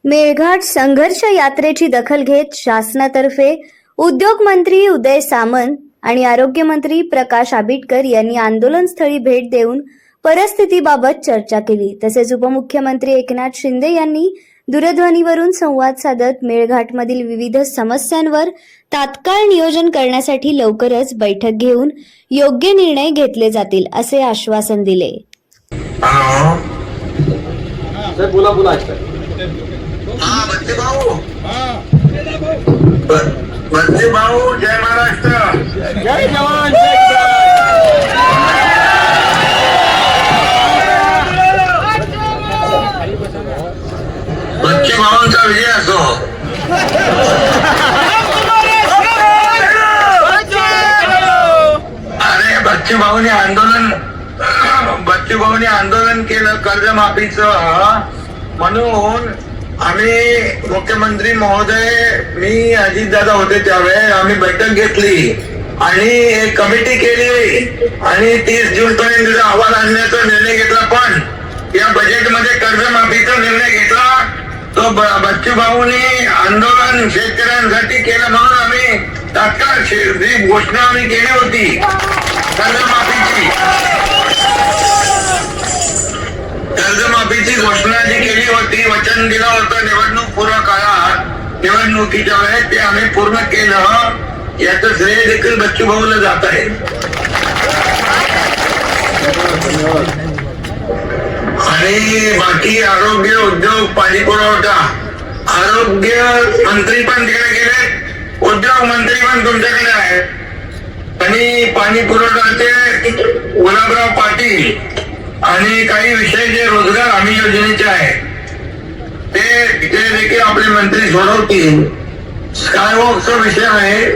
मेळघाट संघर्ष यात्रेची दखल घेत शासनातर्फे उद्योग मंत्री उदय सामंत आणि आरोग्य मंत्री प्रकाश आंबेडकर यांनी आंदोलनस्थळी भेट देऊन परिस्थितीबाबत चर्चा केली। तसेच उपमुख्यमंत्री एकनाथ शिंदे यांनी दूरध्वनीवरून संवाद साधत मेळघाटमधील विविध समस्यांवर तात्काळ नियोजन करण्यासाठी लवकरच बैठक घेऊन योग्य निर्णय घेतले जातील असे आश्वासन दिले। बच्चे भाऊ जय महाराष्ट्र, जय जवान जय बच्चे भाऊंचा विजय असो। अरे बच्चे भाऊने आंदोलन केलं कर्जमाफीचं, म्हणून आम्ही मुख्यमंत्री महोदय, मी अजितदादा होते त्यावेळेस आम्ही बैठक घेतली आणि एक कमिटी केली आणि 30 जून पर्यंत अहवाल आणण्याचा निर्णय घेतला। पण या बजेटमध्ये कर्जमाफीचा निर्णय घेतला तो बच्चू भाऊनी आंदोलन शेतकऱ्यांसाठी केलं, म्हणून आम्ही तात्काळ जी घोषणा आम्ही केली होती कर्जमाफीची घोषणा जी केली होती, वचन दिलं होतं निवडणूक पूर्व काळात, निवडणुकीच्या वेळेस ते आम्ही पूर्ण केलं। याचं श्रेय देखील बच्चू भाऊला जात आहे। आणि बाकी आरोग्य, उद्योग, पाणी पुरवठा, आरोग्य मंत्री पण तिकडे गेले, उद्योग मंत्री पण तुमच्याकडे आहेत आणि पाणी पुरवठाचे गुलाबराव पाटील आणि काही विषय जे रोजगार हमी योजनेचे आहेत ते देखील आपले मंत्री सोडवतील। स्कायवॉकचा विषय आहे,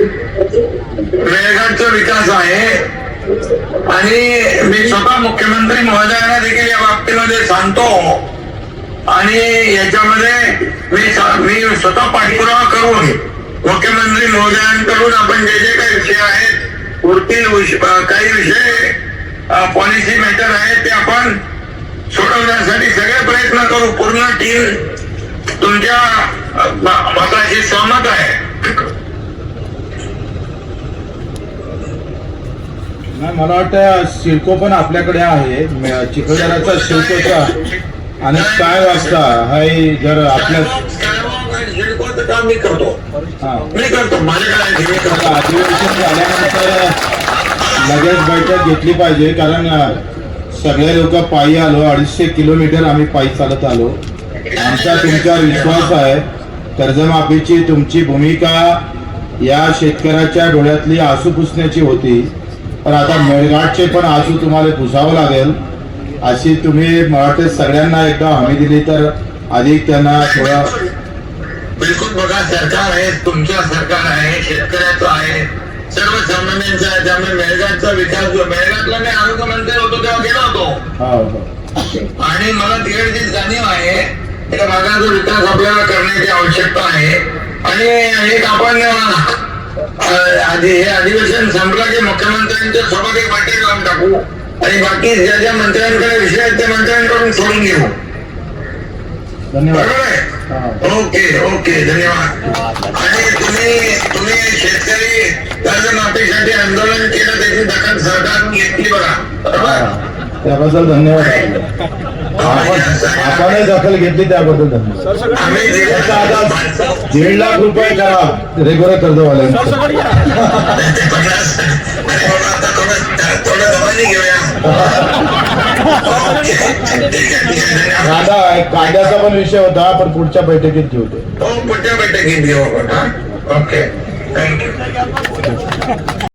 मेळघाटचा विकास आहे आणि मी स्वतः मुख्यमंत्री महोदयांना देखील या बाबतीमध्ये सांगतो आणि याच्यामध्ये मी स्वतः पाठपुरावा करून मुख्यमंत्री महोदयांकडून आपण जे जे काही विषय आहेत, उरतील काही विषय पॉलिसी मॅटर आहे ते आपण सोडवण्यासाठी सगळे प्रयत्न करू। पूर्ण टीम तुमच्या मताशी सहमत आहे। मला वाटतं सिडको पण आपल्याकडे आहे, चिखलदराचा सिडकोचा आणि काय वाजता हाय जर आपल्या सिडकोचं काम मी करतो माझ्याकडे अधिवेशन झाल्यानंतर लगेच बैठक घेतली पाहिजे, कारण सगळे लोक पायी आलो, 250 किलोमीटर आम्ही पायी चालत आलो। आमचा तुमच्यावर विश्वास आहे, कर्जमाफीची तुमची भूमिका या शेतकऱ्याच्या डोळ्यातली आसू पुसण्याची होती, पण आता मेळघाटचे पण आसू तुम्हाला पुसावं लागेल अशी तुम्ही मला सगळ्यांना एकदा हमी दिली तर अधिक त्यांना थोडा। बिलकुल बघा, सरकार आहे, तुमचं सरकार आहे, शेतकऱ्याचं आहे, सर्वसामान्यांचा आहे, त्यामुळे मेळघाटचा विकास जो मेळघाटला मी आरोग्य मंत्री होतो तेव्हा गेलो होतो आणि मला तिकडची जाणीव आहे त्या भागाचा विकास आपल्याला करण्याची आवश्यकता आहे। आणि एक आपण हे अधिवेशन संपलं की मुख्यमंत्र्यांच्या सोबत एक बैठक लावून टाकू आणि बाकी ज्या ज्या मंत्र्यांकडे विषय आहेत त्या मंत्र्यांकडून सोडून घेऊ। बरोबर आहे? ओके धन्यवाद। आणि तुम्ही शेतकरी कर्जमाफीसाठी आंदोलन केलं, त्याची दखल सरकारने घेतली बघा, बरोबर? त्याबद्दल धन्यवाद। आपणही दखल घेतली त्याबद्दल धन्यवाद। आम्ही 1.5 लाख रुपये करा रेग्युलर कर्जवाल्यांना। थोडं दबाने घेऊया। कायद्याचा पण विषय होता, पण पुढच्या बैठकीत घेऊ ते। पुढच्या बैठकीत घेऊ आपण। Okay, thank you.